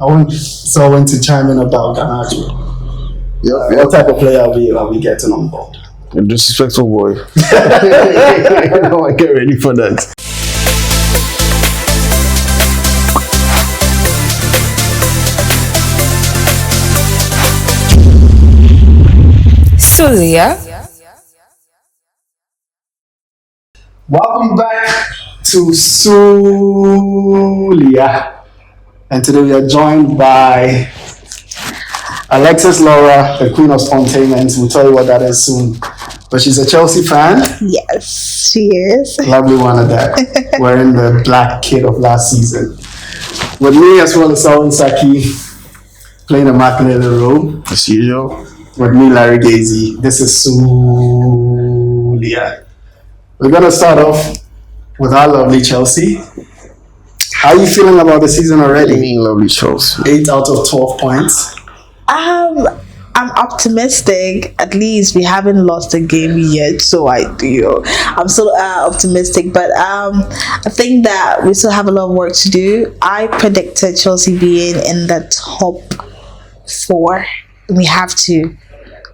want someone to chime in about Garnacho. Yep. What type of player are we getting on board? A disrespectful boy. I get ready for that. Sulia. Welcome back to Sulia. And today we are joined by Alexis Laura, the queen of spontaneity. We'll tell you what that is soon. But she's a Chelsea fan. Yes, she is. Lovely one of that. Wearing the black kit of last season. With me as well as Owen Saki, playing a immaculate role. As usual. With me, Larry Daisy. This is Sulia. We're going to start off with our lovely Chelsea. How are you feeling about the season already? Lovely Chelsea. 8 out of 12 points. I'm optimistic. At least we haven't lost a game yet, so I'm still optimistic. But I think that we still have a lot of work to do. I predicted Chelsea being in the top 4. We have to.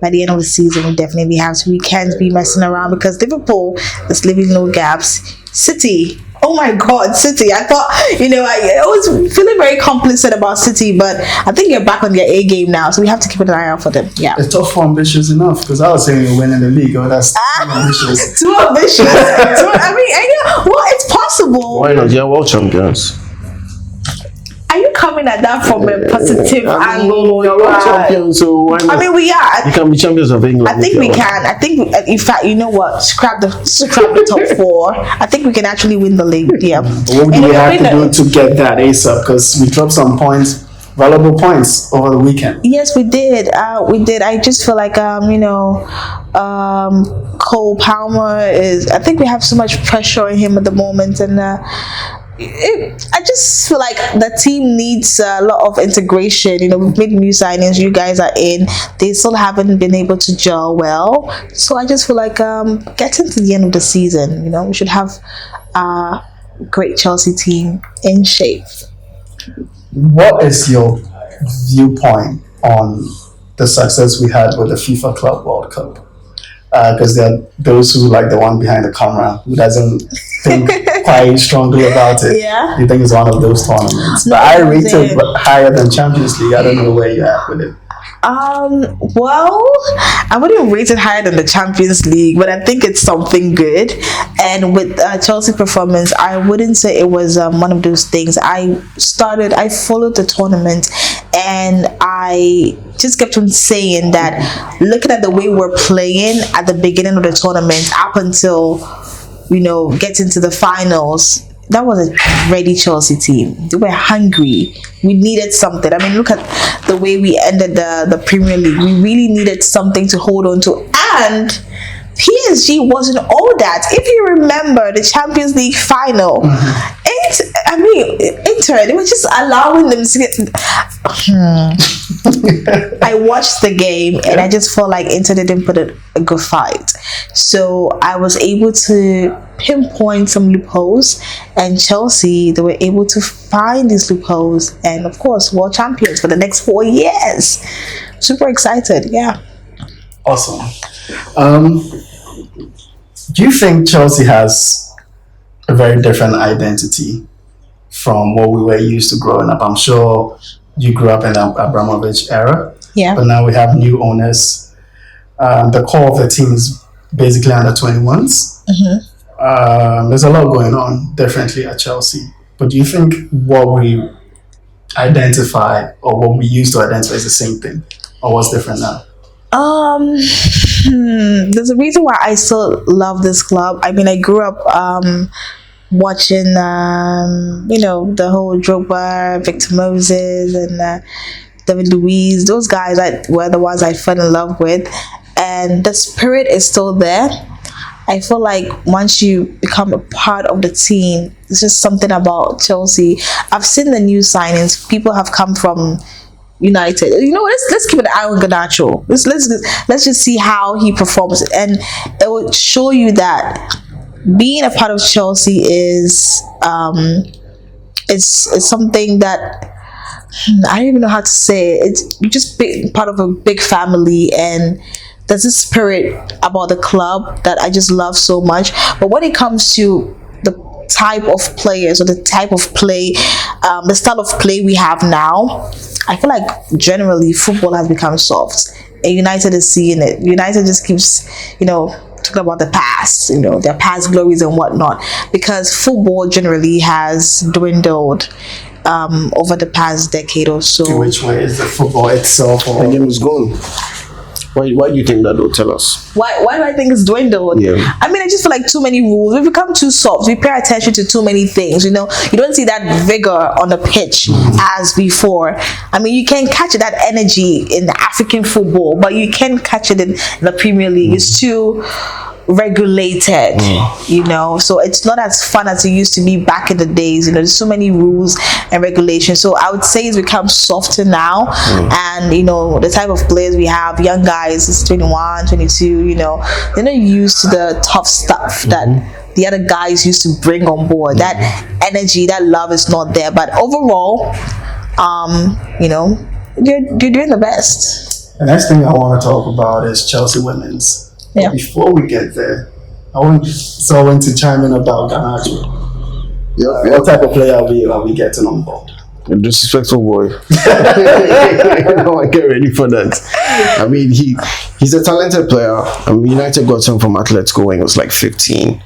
By the end of the season, we definitely have to. We can't be messing around because Liverpool is leaving no gaps. City, oh my God, City. I thought, I was feeling very complacent about City, but I think you're back on their A game now, so we have to keep an eye out for them. Yeah. The top 4 ambitious enough because I was saying you're winning the league. Oh, that's too ambitious. Too ambitious. It's possible. Why not? You're world champions. Are you coming at that from a positive angle? You're world champions, so why not? We are. You can be champions of England. I think we can. I think, in fact, you know what? Scrap the top 4. I think we can actually win the league. Yeah. What do we have to do to get that ASAP? Because we dropped some points, valuable points over the weekend. Yes, we did. I just feel like Cole Palmer is. I think we have so much pressure on him at the moment, and I just feel like the team needs a lot of integration. We've made new signings. You guys are in. They still haven't been able to gel well. So I just feel like getting to the end of the season, we should have a great Chelsea team in shape. What is your viewpoint on the success we had with the FIFA Club World Cup? Because there are those who, like the one behind the camera, who doesn't think quite strongly about it. Yeah. You think it's one of those tournaments. But I rate it higher than Champions League. I don't know where you're at with it. Well, I wouldn't rate it higher than the Champions League, but I think it's something good. And with Chelsea performance, I wouldn't say it was one of those things. I followed the tournament, and I just kept on saying that, looking at the way we're playing at the beginning of the tournament up until, getting to the finals, that was a ready Chelsea team. They were hungry. We needed something. Look at the way we ended the Premier League. We really needed something to hold on to. And PSG wasn't all that. If you remember the Champions League final, Inter, they were just allowing them to get. I watched the game and I just felt like Inter didn't put a good fight. So I was able to pinpoint some loopholes, and Chelsea, they were able to find these loopholes, and of course, world champions for the next 4 years. Super excited, yeah. Awesome. Do you think Chelsea has a very different identity from what we were used to growing up? I'm sure you grew up in the Abramovich era. Yeah. But now we have new owners. The core of the team is basically under 21s. Mm-hmm. There's a lot going on differently at Chelsea. But do you think what we identify or what we used to identify is the same thing? Or what's different now? There's a reason why I still love this club. I grew up watching, the whole Drogba, Victor Moses, and David Luiz. Those guys were the ones I fell in love with, and the spirit is still there. I feel like once you become a part of the team, it's just something about Chelsea. I've seen the new signings. People have come from United. Let's keep an eye on Garnacho. Let's just see how he performs, and it will show you that being a part of Chelsea is something that I don't even know how to say it. It's you just part of a big family, and there's this spirit about the club that I just love so much. But when it comes to the type of players or the type of play, the style of play we have now, I feel like generally football has become soft. And United is seeing it. United just keeps, talking about the past, their past glories and whatnot, because football generally has dwindled over the past decade or so. In which way is the football itself? The game is gone. Why do you think that, though? Tell us. Why do I think it's dwindled? Yeah. I mean, I just feel like too many rules. We've become too soft. We pay attention to too many things. You don't see that vigor on the pitch as before. I mean, you can catch that energy in the African football, but you can't catch it in the Premier League. It's too regulated, so it's not as fun as it used to be back in the days. There's so many rules and regulations, so I would say it's become softer now. And the type of players we have, young guys, it's 21, 22, they're not used to the tough stuff that the other guys used to bring on board. That energy, that love is not there, but overall, they're doing the best. The next thing I want to talk about is Chelsea women's. Yeah. But before we get there, I want someone to chime in about Garnacho. What type of player are we getting on board? A disrespectful boy. I get ready for that. I mean, he's a talented player. United got him from Atletico when he was like 15.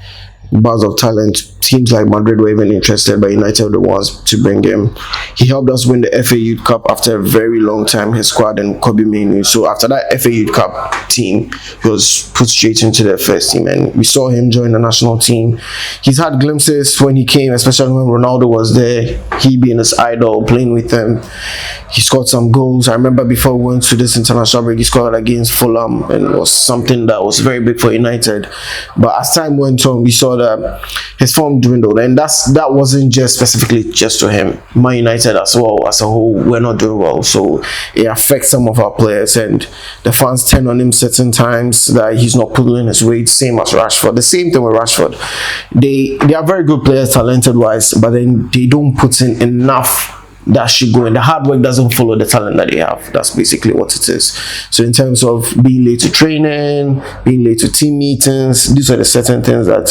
Bars of talent. Teams like Madrid were even interested, but United were the ones to bring him. He helped us win the FA Youth Cup after a very long time. His squad and Kobe Menu. So after that FA Youth Cup team, he was put straight into the first team, and we saw him join the national team. He's had glimpses when he came, especially when Ronaldo was there. He being his idol, playing with them. He scored some goals. I remember before we went to this international break, he scored against Fulham, and it was something that was very big for United. But as time went on, we saw that his form dwindled, and that wasn't just specifically just to him. Man United as well as a whole, we're not doing well, so it affects some of our players, and the fans turn on him certain times that he's not pulling his weight. Same as Rashford. The same thing with Rashford. They are very good players, talented wise, but then they don't put in enough that should go in. The hard work doesn't follow the talent that they have. That's basically what it is. So in terms of being late to training, being late to team meetings, these are the certain things that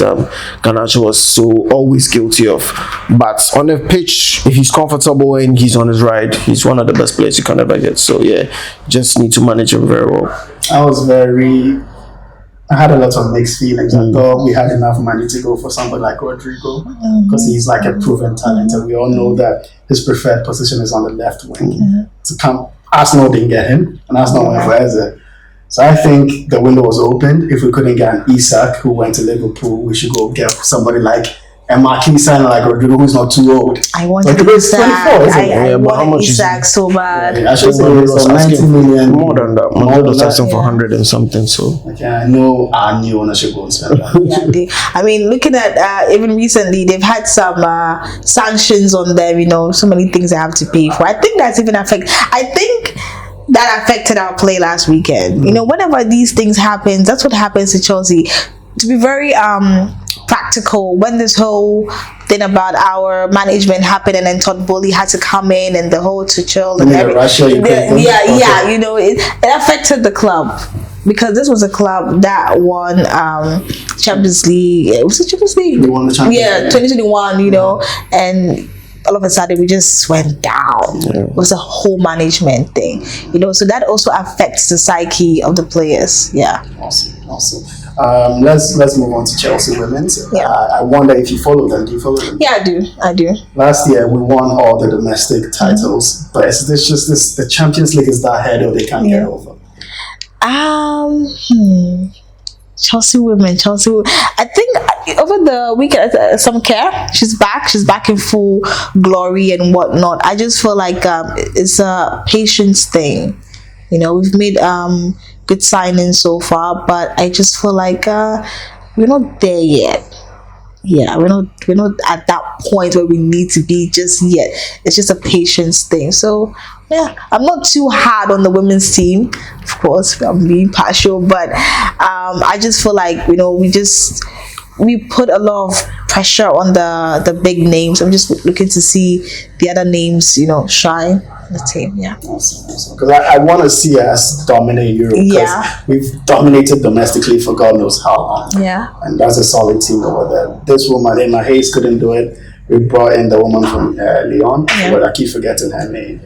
Garnacho was so always guilty of. But on the pitch, if he's comfortable and he's on his ride, he's one of the best players you can ever get. So yeah, just need to manage him very well. I had a lot of mixed feelings. I thought we had enough money to go for somebody like Rodrigo, because he's like a proven talent, and we all know that his preferred position is on the left wing. Arsenal didn't get him, and Arsenal went for Eze. So I think the window was opened. If we couldn't get an Isak who went to Liverpool, we should go get somebody like a Marquis sign like Rodrigo, who's not too old. I want Isak. 24, isn't it? I but how want much is Isak so bad. I should say it's 90 million. More than that. Madrid was asking for 100 and something. So Okay, I know our new owner should go and spend that. I mean, looking at even recently, they've had some sanctions on them. So many things they have to pay for. I think that's even I think that affected our play last weekend. Whenever these things happen, that's what happens to Chelsea. To be very practical, when this whole thing about our management happened, and then Todd Bowley had to come in, and the whole Tuchel and everything. It affected the club, because this was a club that won Champions League. It was a Champions League. We won the Champions League. 2021. And all of a sudden we just went down. It was a whole management thing, so that also affects the psyche of the players. Awesome. Let's move on to Chelsea women's. I wonder if you follow them. Do you follow them? Yeah, I do. Last year we won all the domestic titles, but it's just the Champions League is that hurdle they can't get over. Chelsea women. I think over the weekend, some care. She's back in full glory and whatnot. I just feel like it's a patience thing. We've made good signings so far, but I just feel like we're not there yet. Yeah, we're not at that point where we need to be just yet. It's just a patience thing. So yeah, I'm not too hard on the women's team. Of course, I'm being partial, but I just feel like we put a lot of pressure on the big names. I'm just looking to see the other names shine. the team. Yeah. Because I want to see us dominate Europe. Because Yeah. we've dominated domestically for God knows how long. Yeah. And that's a solid team over there. This woman, Emma Hayes, couldn't do it. We brought in the woman from Lyon, but I keep forgetting her name.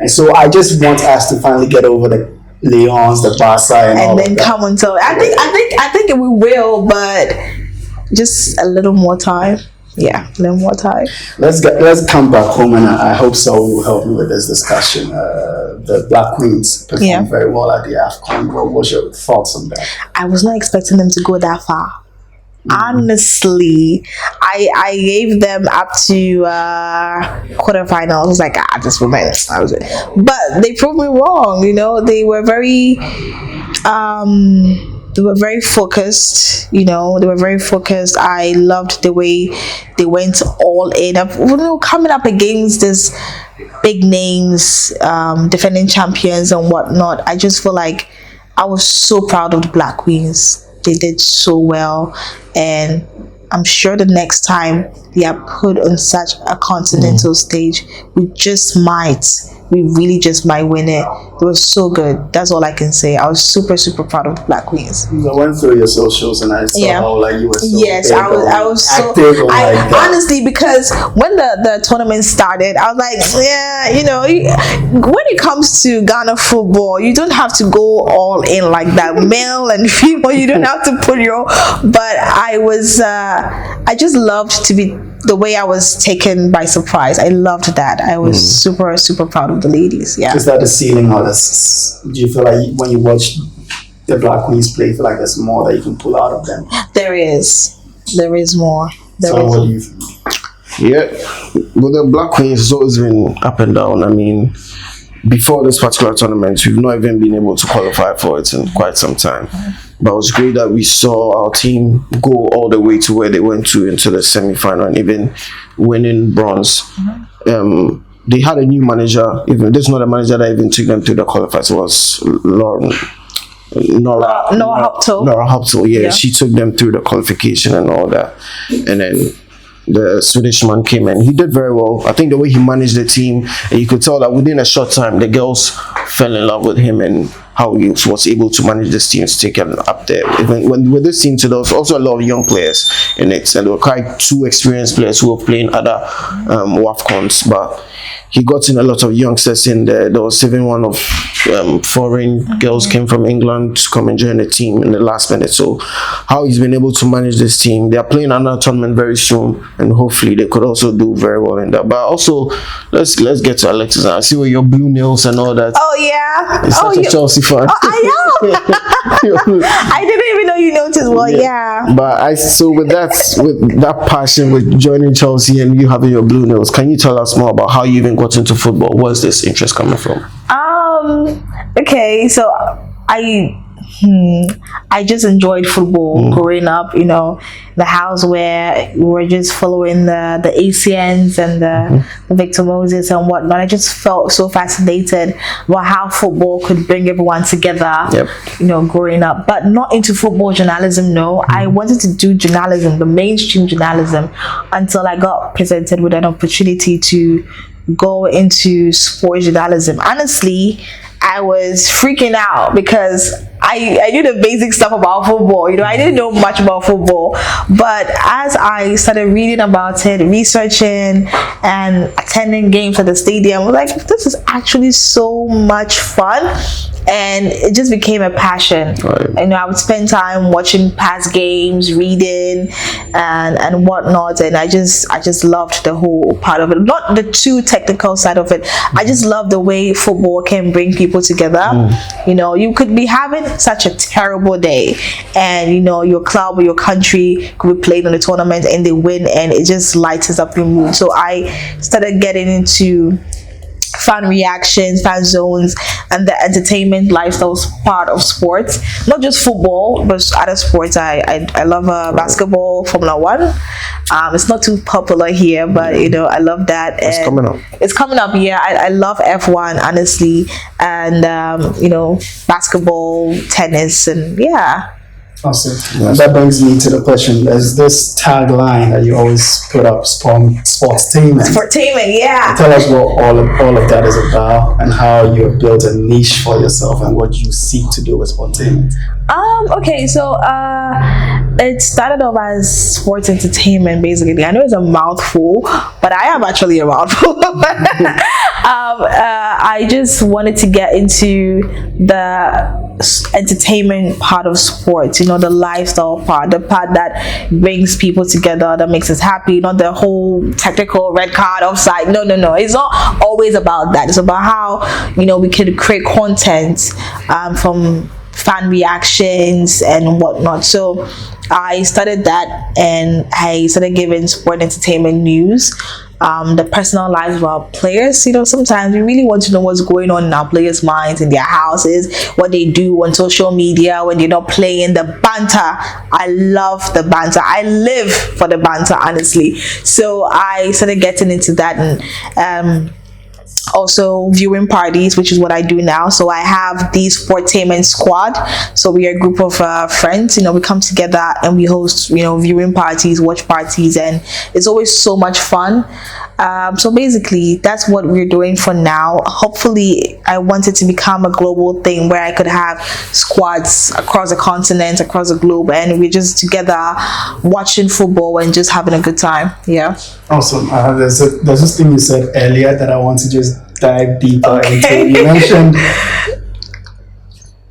And so I just want us to finally get over the Lyons, the Barca, and all then of that. come on to I think we will, but just a little more time. Yeah, a little more time. Let's come back home, and I hope so will help me with this discussion. The Black Queens performed very well at the AFCON. What was your thoughts on that? I was not expecting them to go that far. Honestly, I gave them up to quarterfinals. I was like, this woman, I was it. But they proved me wrong. You know, they were very focused. You know, they were very focused. I loved the way they went all in. You know, coming up against this big names, defending champions and whatnot. I just feel like I was so proud of the Black Queens. They did so well, and I'm sure the next time they are put on such a continental stage, we really just might win it. It was so good. That's all I can say. I was super, super proud of the Black Queens. I went through your socials and I saw how like you were so I was so active. Honestly, because when the tournament started, I was like, yeah, you know, when it comes to Ghana football, you don't have to go all in like that. Male and female, you don't have to put your. But I just loved to be the way I was taken by surprise. I loved that. I was super, super proud of the ladies. Yeah. Is that the ceiling, or do you feel like when you watch the Black Queens play, you feel like there's more that you can pull out of them? There is more. What do you think? Yeah, with the Black Queens, it's always been up and down. I mean, before this particular tournament, we've not even been able to qualify for it in quite some time. But it was great that we saw our team go all the way to where they went to into the semi-final and even winning bronze. They had a new manager. Even this is not a manager that even took them to the qualifiers. It was Nora Hoptel. Yeah, she took them through the qualification and all that. And then the Swedish man came and he did very well. I think the way he managed the team, and you could tell that within a short time the girls fell in love with him and how he was able to manage this team to take it up there. Even with this team, there was also a lot of young players in it, and there were quite two experienced players who were playing other WAFCONs, but he got in a lot of youngsters in there. There was even one of foreign girls came from England to come and join the team in the last minute. So how he's been able to manage this team. They are playing another tournament very soon, and hopefully they could also do very well in that. But also, let's get to Alexis. I see with your blue nails and all that. Oh yeah. You're such a Chelsea fan. Oh, I am. I didn't even know you noticed. Well, yeah. But with that passion with joining Chelsea and you having your blue nails, can you tell us more about how you even got into football? Where's this interest coming from? Okay, so I just enjoyed football growing up, you know, the house where we were just following the ACNs and the Victor Moses and whatnot. I just felt so fascinated about how football could bring everyone together, you know, growing up. But not into football journalism, no. I wanted to do journalism, the mainstream journalism, until I got presented with an opportunity to go into sports journalism. Honestly, I was freaking out because I knew the basic stuff about football. You know, I didn't know much about football. But as I started reading about it, researching and attending games at the stadium, I was like, this is actually so much fun. And it just became a passion. Right. You know, I would spend time watching past games, reading and whatnot, and I just loved the whole part of it. Not the too technical side of it. I just love the way football can bring people together. You know, you could be having such a terrible day, and you know your club or your country could be playing in the tournament and they win, and it just lightens up your mood. So I started getting into fan reactions, fan zones, and the entertainment lifestyle part of sports. Not just football, but other sports. I love basketball, Formula One. It's not too popular here, but you know I love that. It's coming up. It's coming up. Yeah, I love F1 honestly, and you know basketball, tennis, and yeah. Awesome. And that brings me to the question. There's this tagline that you always put up, sportainment. Sportainment, yeah. Tell us what all of that is about and how you have built a niche for yourself and what you seek to do with sportainment. Okay, so it started off as sports entertainment basically. I know it's a mouthful, but I am actually a mouthful. I just wanted to get into the entertainment part of sports, the lifestyle part, the part that brings people together, that makes us happy, not the whole technical red card offside. No, it's not always about that. It's about how we could create content from fan reactions and whatnot. So I started that, and I started giving sport entertainment news, the personal lives of our players. Sometimes we really want to know what's going on in our players' minds, in their houses, what they do on social media when they're not playing, the banter. I love the banter. I live for the banter, honestly. So I started getting into that, and also viewing parties, which is what I do now. So I have the sportainment squad. So we are a group of friends. We come together and we host viewing parties, watch parties, and it's always so much fun. So basically that's what we're doing for now. Hopefully I want it to become a global thing where I could have squads across the continent, across the globe, and we're just together watching football and just having a good time. Yeah. Awesome. There's this thing you said earlier that I want to just dive deeper into. You mentioned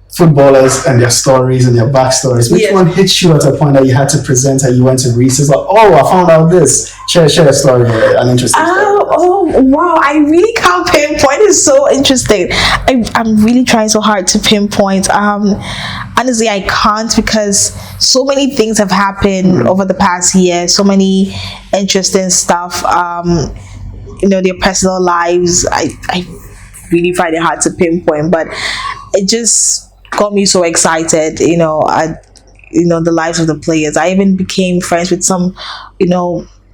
footballers and their stories and their backstories. Which one hit you at a point that you had to present and you went to research? Like, oh, I found out this. Share a story, an interesting story. Oh, wow. I really can't pinpoint. It's so interesting. I'm really trying so hard to pinpoint. Honestly, I can't, because so many things have happened over the past year. So many interesting stuff. Their personal lives. I really find it hard to pinpoint, but it just got me so excited. The lives of the players. I even became friends with some,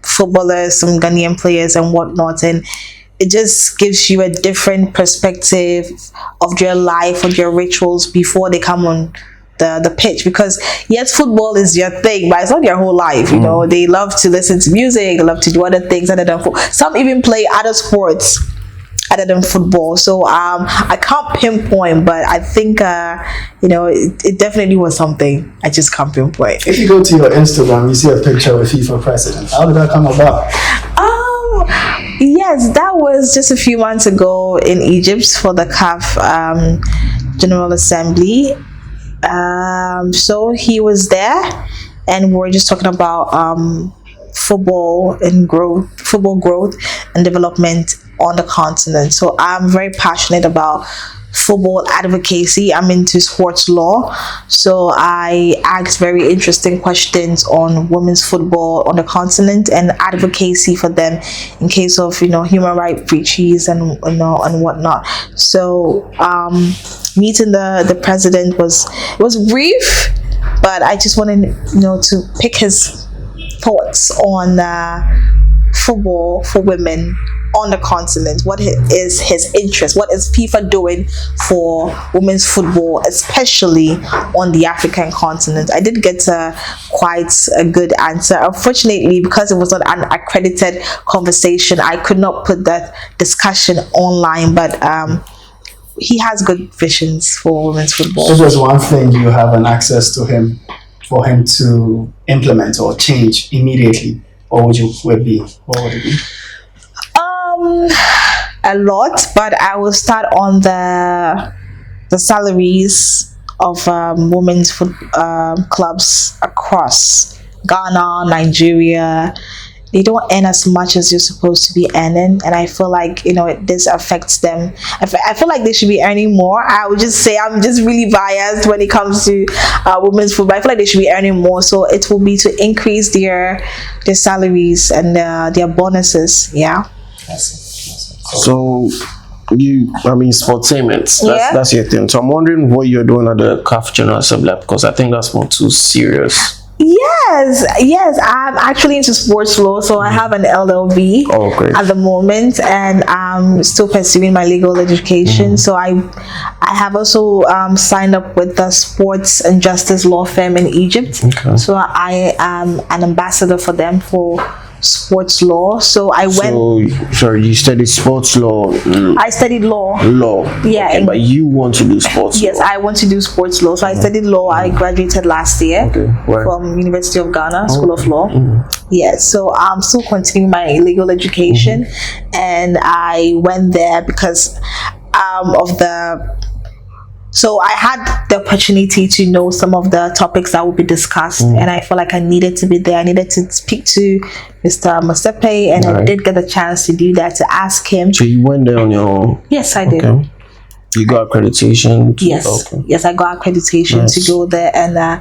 footballers, some Ghanaian players and whatnot, and it just gives you a different perspective of their life, of their rituals before they come on the pitch. Because yes, football is your thing, but it's not your whole life. They love to listen to music, they love to do other things other than football. Some even play other sports other than football. So I can't pinpoint, but I think it definitely was something I just can't pinpoint. If you go to your Instagram, you see a picture with FIFA president. How did that come about? Yes, that was just a few months ago in Egypt for the CAF General Assembly. So he was there, and we were just talking about football growth and development on the continent. So I'm very passionate about football advocacy. I'm into sports law, so I asked very interesting questions on women's football on the continent and advocacy for them in case of human rights breaches and and whatnot. So meeting the president was brief, but I just wanted to pick his thoughts on football for women on the continent. What is his interest? What is FIFA doing for women's football, especially on the African continent? I did get quite a good answer. Unfortunately, because it was not an accredited conversation, I could not put that discussion online, but he has good visions for women's football. If there's one thing you have an access to him for him to implement or change immediately, what would it be? A lot, but I will start on the salaries of women's clubs across Ghana, Nigeria. They don't earn as much as you're supposed to be earning, and I feel like this affects them. I feel like they should be earning more. I would just say I'm just really biased when it comes to women's football. I feel like they should be earning more, so it will be to increase their salaries and their bonuses. Yeah. So sportainment, that's your thing. So I'm wondering what you're doing at the CAF General Assembly, because I think that's more too serious. Yes, I'm actually into sports law, so I have an LLB Oh, great. at the moment, and I'm still pursuing my legal education. So I have also signed up with the sports and justice law firm in Egypt. Okay. So I am an ambassador for them for sports law. So I went. So, sorry, you studied sports law. I studied law. Law. Yeah, Okay, and- but you want to do sports Yes, law. I want to do sports law. So I studied law. I graduated last year Okay, where? from University of Ghana School of Law. Yes, so I'm still continuing my legal education, and I went there because of the. So I had the opportunity to know some of the topics that would be discussed, and I felt like I needed to be there. I needed to speak to Mr. Masepe, and I Right. did get the chance to do that, to ask him. So you went there on your own. Yes, I did. Okay. You got accreditation. Yes, Okay. yes, I got accreditation Nice. to go there, and I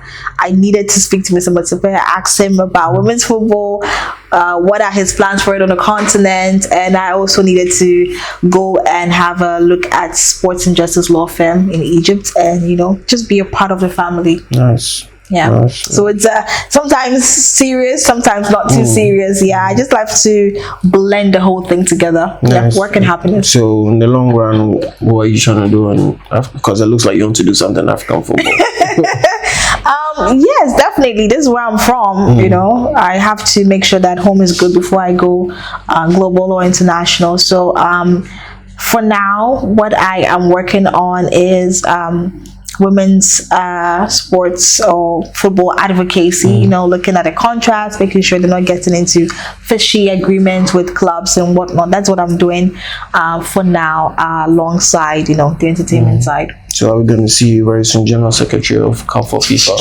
needed to speak to Mr. Matsupe. I asked him about women's football, what are his plans for it on the continent, and I also needed to go and have a look at sports and justice law firm in Egypt, and just be a part of the family. Nice. Yeah. Nice. So it's sometimes serious, sometimes not too serious. Yeah, I just like to blend the whole thing together. Nice. Yeah, work and happiness. So in the long run, what are you trying to do? Because it looks like you want to do something in African football. Yes, definitely. This is where I'm from. I have to make sure that home is good before I go global or international. So for now, what I am working on is women's sports or football advocacy, looking at the contracts, making sure they're not getting into fishy agreements with clubs and whatnot. That's what I'm doing for now, alongside, the entertainment side. So are we going to see you very soon, General Secretary of CAF for FIFA?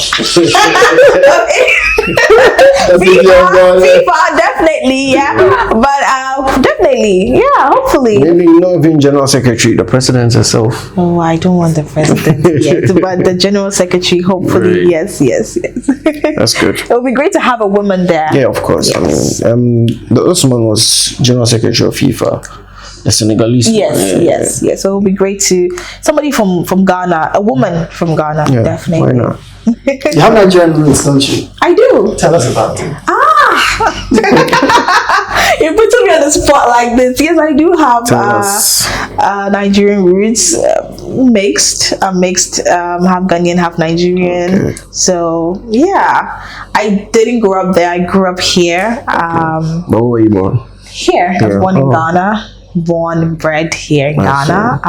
FIFA, definitely, yeah. But definitely, yeah, hopefully. Maybe not even General Secretary, the President herself. Oh, I don't want the president yet, but the general secretary, hopefully, Right. yes. That's good. It would be great to have a woman there. Yeah, of course. Yes. I mean, the Osman was General Secretary of FIFA. The Senegalese. Yes. So it would be great to somebody from Ghana, a woman from Ghana, Yeah, definitely. why not? You have Nigerian roots, don't you? I do. Tell us about it. You're putting me on the spot like this. Yes, I do have Tell us. Nigerian roots, mixed. I'm mixed. Half Ghanaian, half Nigerian. Okay. So yeah, I didn't grow up there. I grew up here. But where were you born? Here, I was Yeah. born in Oh. Ghana. Born and bred here in I Ghana.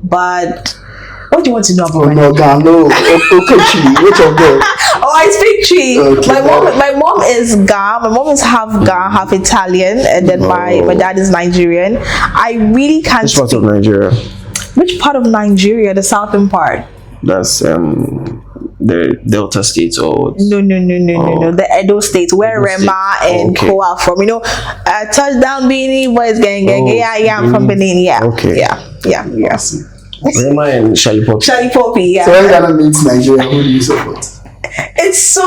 But what do you want to know about my No, Gano, Okochi, which of them? Oh, I speak Chi. Okay. My mom is Ga. My mom is half Ga, half Italian, and then my dad is Nigerian. I really can't. Which part of Nigeria? Which part of Nigeria? The southern part? That's the Delta states or No. The Edo State, where Edo Rema State. and Okay. Co are from. Touchdown Beanie Boys gang. Oh, Yeah, I'm from Benin. Yeah. Okay. Yeah. Rema and Shalipop. Charlie Poppy. Yeah. So when Ghana meets Nigeria, who do you support? It's so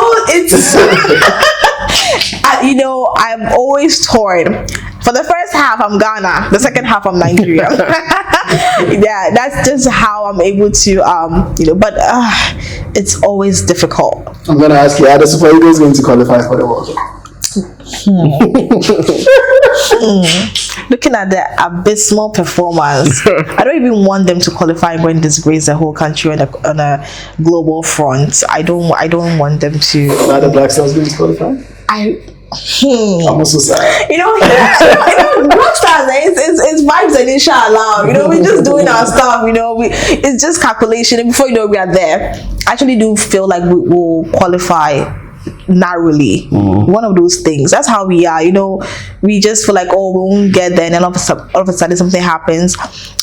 I'm always torn. For the first half I'm Ghana, the second half I'm Nigeria. Yeah, that's just how I'm able to but it's always difficult. I'm gonna ask you, are the Super Eagles going to qualify for the World Cup? Looking at the abysmal performance, I don't even want them to qualify when disgrace the whole country on a global front. I don't want them to. Are the Black Stars going to qualify? I'm also sad. Black Stars, it's vibes and inshallah. We're just doing our stuff. It's just calculation, and before you know, we are there. I actually do feel like we will qualify narrowly. One of those things. That's how we are. We just feel like, oh, we won't get there, and then all of a sudden something happens.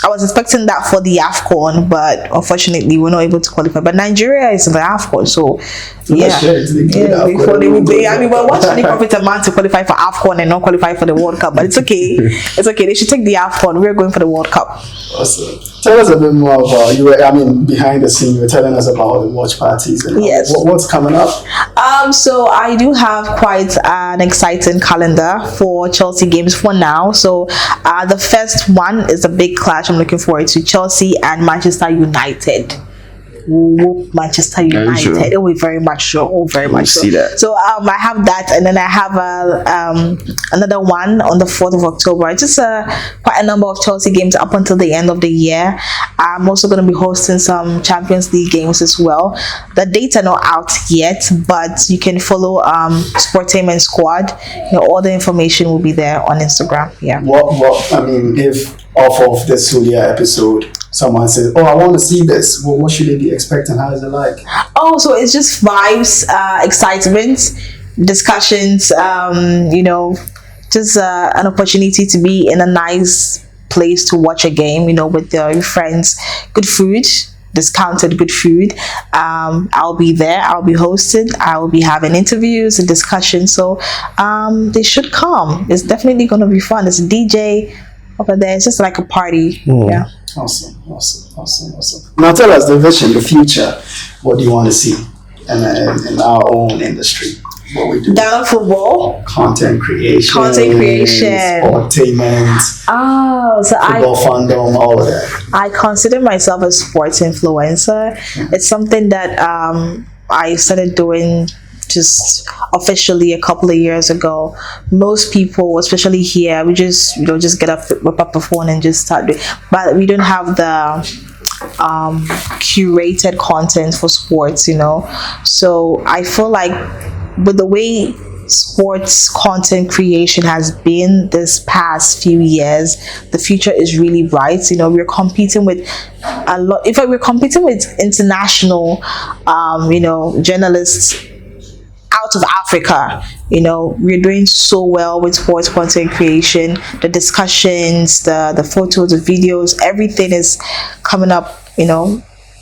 I was expecting that for the AFCON, but unfortunately we're not able to qualify. But Nigeria is in the AFCON, so yeah. Well, what should it profit a man to qualify for AFCON and not qualify for the World Cup? But it's okay. It's okay. They should take the AFCON. We're going for the World Cup. Awesome. Tell us a bit more about behind the scene. You were telling us about the watch parties. And Yes. What's coming up? So I do have quite an exciting calendar for Chelsea games for now. So the first one is a big clash I'm looking forward to: Chelsea and Manchester United. will whoop Manchester United. sure? It will be very much so. Oh, very much so. see that. So I have that, and then I have another one on the 4th of October. Just quite a number of Chelsea games up until the end of the year. I'm also going to be hosting some Champions League games as well. The dates are not out yet, but you can follow Sportainment Squad. All the information will be there on Instagram. Yeah. What I mean, if off of the Sulia episode, someone says, "Oh, I want to see this," well, what should they be expecting? How is it like? Oh, so it's just vibes, excitement, discussions, just an opportunity to be in a nice place to watch a game, with your friends. Good food, discounted good food. I'll be there. I'll be hosting. I will be having interviews and discussions. So they should come. It's definitely going to be fun. There's a DJ over there. It's just like a party. Yeah. Awesome. Now tell us the vision, the future. What do you want to see in our own industry? What we do? Down football. Content creation. Entertainment. Oh, so football fandom, all of that. I consider myself a sports influencer. It's something that I started doing just officially a couple of years ago. Most people, especially here, we just get up, whip up a phone and just start doing. But we don't have the curated content for sports, So I feel like with the way sports content creation has been this past few years, the future is really bright. We're competing with a lot. In fact, we're competing with international, journalists out of Africa. We're doing so well with sports content creation. The discussions, the photos, the videos, everything is coming up.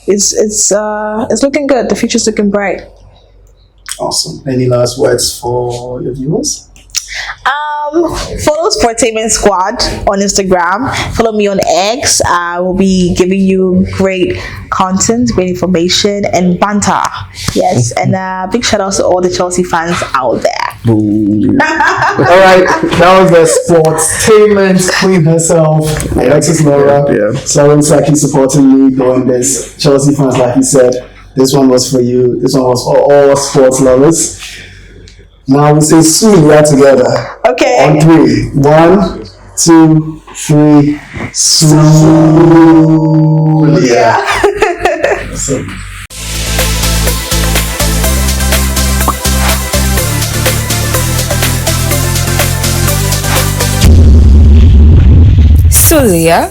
It's looking good. The future's looking bright. Awesome. Any last words for your viewers? Follow Sportainment Squad on Instagram. Follow me on X. I will be giving you great content, great information, and banter. Yes, and big shout out to all the Chelsea fans out there. All right, that was the Sportainment queen herself, Alexis Laura. Someone Saki supporting me doing this. Chelsea fans, like you said, this one was for you. This one was for all sports lovers. Now we say Sulia together. Okay. On 3. 1, 2, 3. Sulia. Sulia